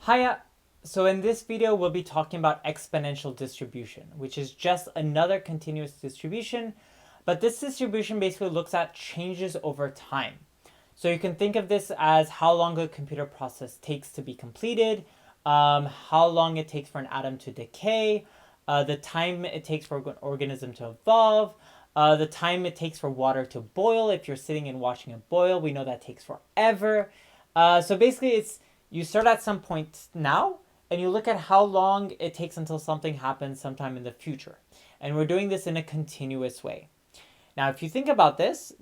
Hiya! So in this video, we'll be talking about exponential distribution, which is just another continuous distribution. But this distribution basically looks at changes over time. So you can think of this as how long a computer process takes to be completed, how long it takes for an atom to decay, the time it takes for an organism to evolve, the time it takes for water to boil. If you're sitting and watching it boil, we know that takes forever. So basically it's you start at some point now and you look at how long it takes until something happens sometime in the future. And we're doing this in a continuous way. Now, if you think about this,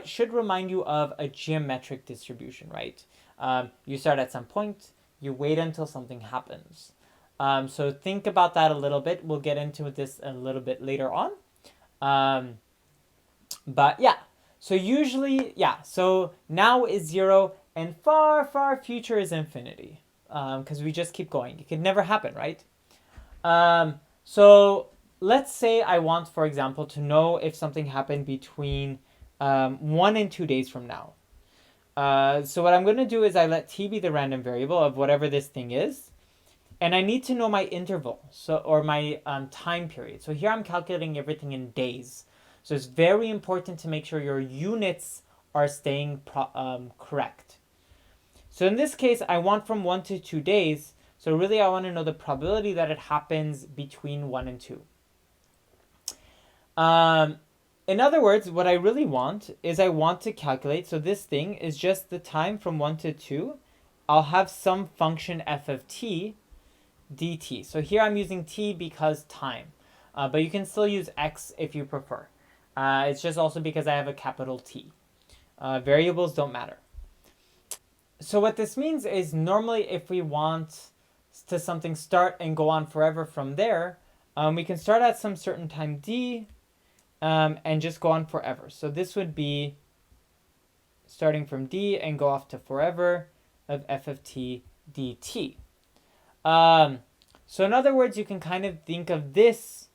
should remind you of a geometric distribution, right? You start at some point, you wait until something happens. So think about that a little bit. We'll get into this a little bit later on. But yeah, so usually, so now is 0 and far, far future is infinity. Because we just keep going. It could never happen, right? So let's say I want, for example, to know if something happened between 1 and 2 days from now. So what I'm going to do is I let t be the random variable of whatever this thing is. And I need to know my interval, or my time period. So here I'm calculating everything in days. So it's very important to make sure your units are staying correct. So in this case, I want from 1 to 2 days. So really, I want to know the probability that it happens between 1 and 2. In other words, what I really want is I want to calculate. So this thing is just the time from 1 to 2. I'll have some function f of t dt. So here I'm using t because time. But you can still use x if you prefer. It's just also because I have a capital T. Variables don't matter. So what this means is normally if we want to something start and go on forever from there, we can start at some certain time d and just go on forever. So this would be starting from d and go off to forever of f of t dt. So in other words, you can kind of think of this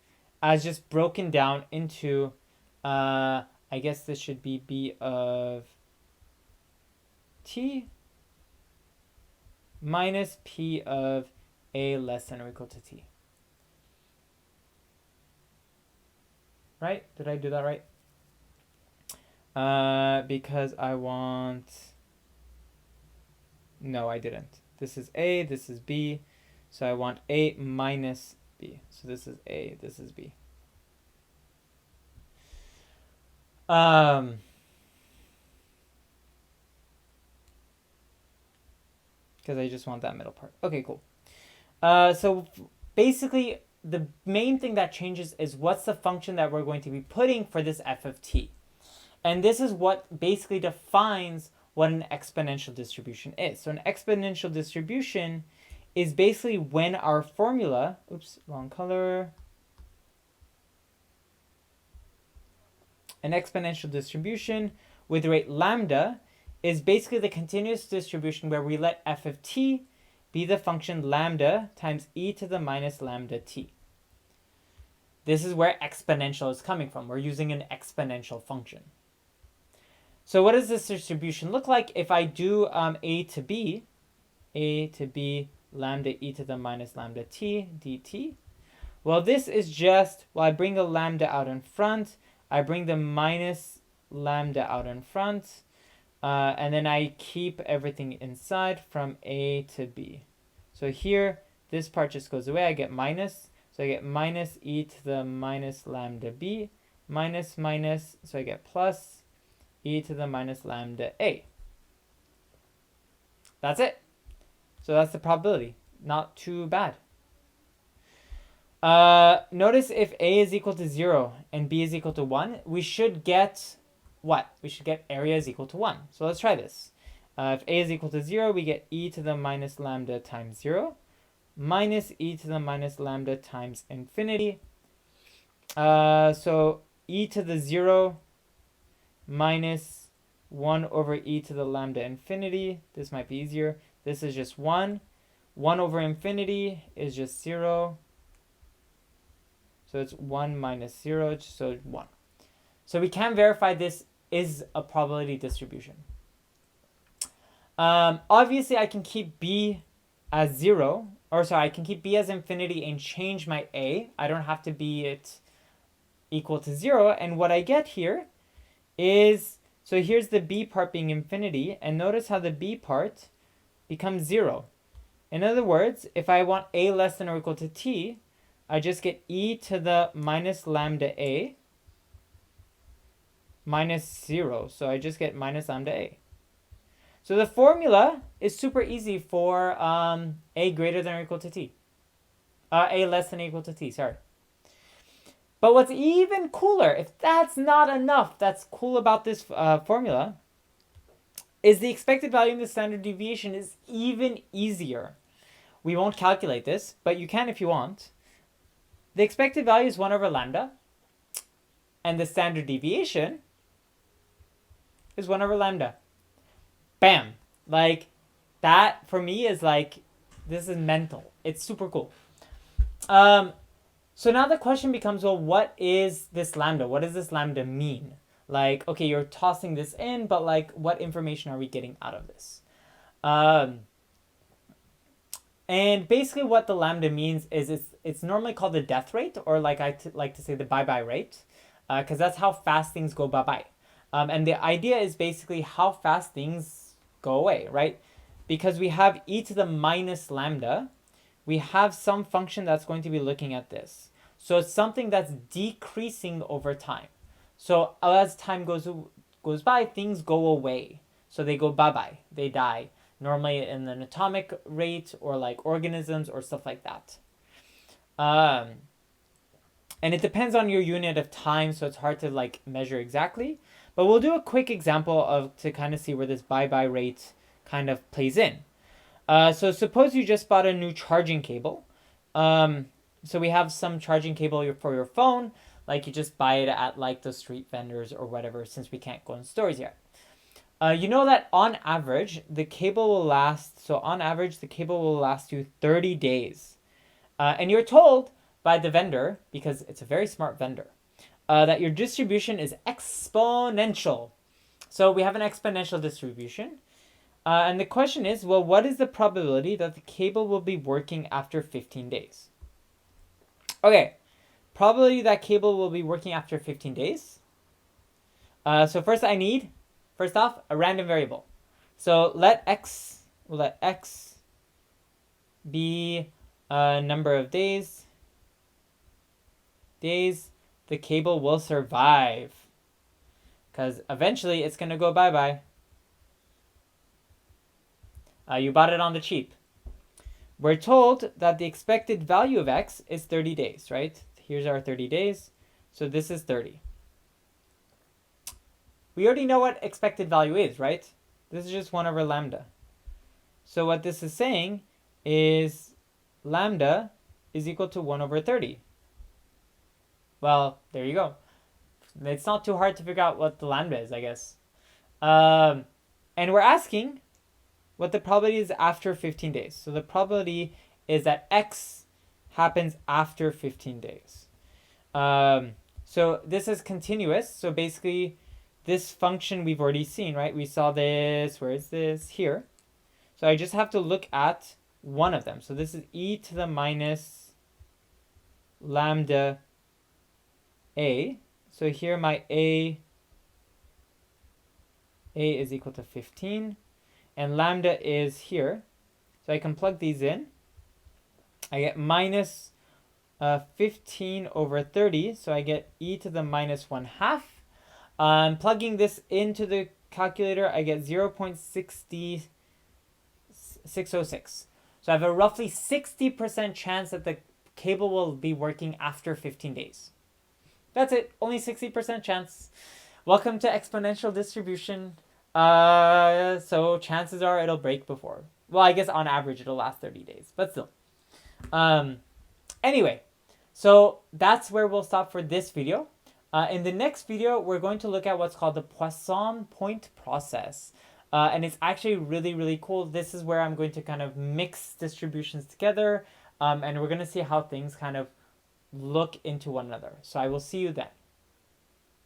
as just broken down into, I guess this should be b of t minus p of a less than or equal to t. Right? Did I do that right? Because I want... No, I didn't. This is a, this is b. So I want a minus b. So this is a, this is b. Because I just want that middle part. Okay, cool. So basically, the main thing that changes is what's the function that we're going to be putting for this f of t. And this is what basically defines what an exponential distribution is. So an exponential distribution is basically when our formula, oops, wrong color. An exponential distribution with rate lambda is basically the continuous distribution where we let f of t be the function lambda times e to the minus lambda t. This is where exponential is coming from. We're using an exponential function. So what does this distribution look like if I do a to b lambda e to the minus lambda t dt? Well, this is just, I bring the lambda out in front, I bring the minus lambda out in front, and then I keep everything inside from a to b. So here, this part just goes away, I get minus, so I get minus e to the minus lambda b, minus minus, so I get plus e to the minus lambda a. That's it. So that's the probability. Not too bad. Notice if a is equal to 0 and b is equal to 1, we should get what? We should get area is equal to 1. So let's try this. If a is equal to 0, we get e to the minus lambda times 0 minus e to the minus lambda times infinity. So e to the 0 minus 1 over e to the lambda infinity. This might be easier. This is just 1. 1 over infinity is just 0. So it's 1 minus 0, so 1. So we can verify this is a probability distribution. Obviously, I can keep b as 0, or sorry, I can keep b as infinity and change my a. I don't have to be it equal to 0. And what I get here is, so here's the b part being infinity, and notice how the b part becomes 0. In other words, if I want a less than or equal to t, I just get e to the minus lambda a minus 0. So I just get minus lambda a. So the formula is super easy for a greater than or equal to t. A less than or equal to t, sorry. But what's even cooler, if that's not enough, that's cool about this formula, is the expected value in the standard deviation is even easier. We won't calculate this, but you can if you want. The expected value is 1 over lambda, and the standard deviation is 1 over lambda. Bam! Like, that for me is like, this is mental. It's super cool. So now the question becomes, well, what is this lambda? What does this lambda mean? Like, okay, you're tossing this in, but like, what information are we getting out of this? And basically what the lambda means is it's normally called the death rate, or like I like to say the bye-bye rate, because that's how fast things go bye-bye. And the idea is basically how fast things go away, right? Because we have e to the minus lambda, we have some function that's going to be looking at this. So it's something that's decreasing over time. So as time goes by, things go away. So they go bye-bye, they die. Normally in an atomic rate, or like organisms or stuff like that. And it depends on your unit of time, so it's hard to like measure exactly. But we'll do a quick example of to kind of see where this bye-bye rate kind of plays in. So suppose you just bought a new charging cable. So we have some charging cable for your phone, like you just buy it at like the street vendors or whatever, since we can't go in stores yet. You know that on average, the cable will last, so on average, the cable will last you 30 days. And you're told by the vendor, because it's a very smart vendor, that your distribution is exponential. So we have an exponential distribution. And the question is, well, what is the probability that the cable will be working after 15 days? Okay, probability that cable will be working after 15 days. So first off, a random variable. So let x be a number of days the cable will survive, because eventually it's going to go bye-bye. You bought it on the cheap. We're told that the expected value of x is 30 days, right? Here's our 30 days. So this is 30. We already know what expected value is, right? This is just 1 over lambda. So what this is saying is lambda is equal to 1 over 30. Well, there you go. It's not too hard to figure out what the lambda is, I guess. And we're asking what the probability is after 15 days. So the probability is that x happens after 15 days. So this is continuous. So basically, this function we've already seen, right? We saw this, where is this? Here. So I just have to look at one of them. So this is e to the minus lambda a. So here my a is equal to 15. And lambda is here. So I can plug these in. I get minus 15 over 30. So I get e to the minus 1/2. Plugging this into the calculator, I get 0.606. So I have a roughly 60% chance that the cable will be working after 15 days. That's it. Only 60% chance. Welcome to exponential distribution. So chances are it'll break before. Well, I guess on average it'll last 30 days, but still. Anyway, so that's where we'll stop for this video. In the next video, we're going to look at what's called the Poisson point process. And it's actually really, really cool. This is where I'm going to kind of mix distributions together. And we're going to see how things kind of look into one another. So I will see you then.